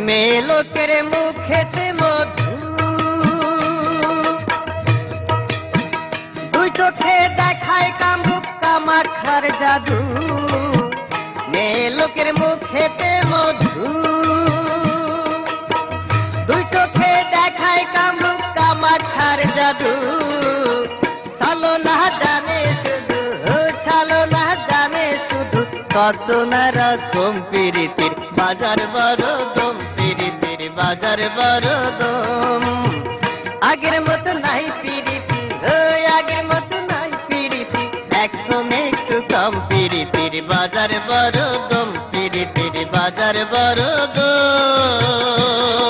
মেয়ে লোকের মুখেতে মধু, দুই চোখে দেখায় কামরূপ কামাখার জাদু। মেয়ে লোকের মুখেতে মধু, দুই চোখে দেখায় কামরূপ কামাখার জাদু। ছালো না জানে শুধু, ছালো না জানে শুধু, কত না রকম প্রীতির বাজার বড় দম, প্রীতির বাজার বড় দম। আগের মতো নাই প্রীতি, আগের মতো নাই প্রীতি, এখন একটু কম, প্রীতির বাজার বড় দম, প্রীতির বাজার বড় দম।